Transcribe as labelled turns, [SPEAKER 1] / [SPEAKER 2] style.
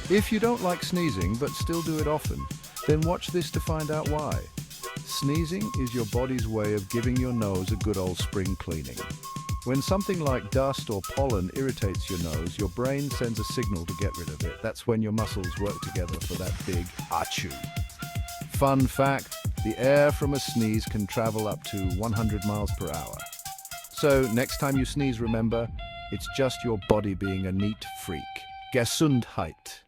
[SPEAKER 1] If you don't like sneezing but still do it often, then watch this to find out why. Sneezing is your body's way of giving your nose a good old spring cleaning. When something like dust or pollen irritates your nose, your brain sends a signal to get rid of it. That's when your muscles work together for that big achoo. Fun fact, the air from a sneeze can travel up to 100 miles per hour. So next time you sneeze, remember, it's just your body being a neat freak. Gesundheit.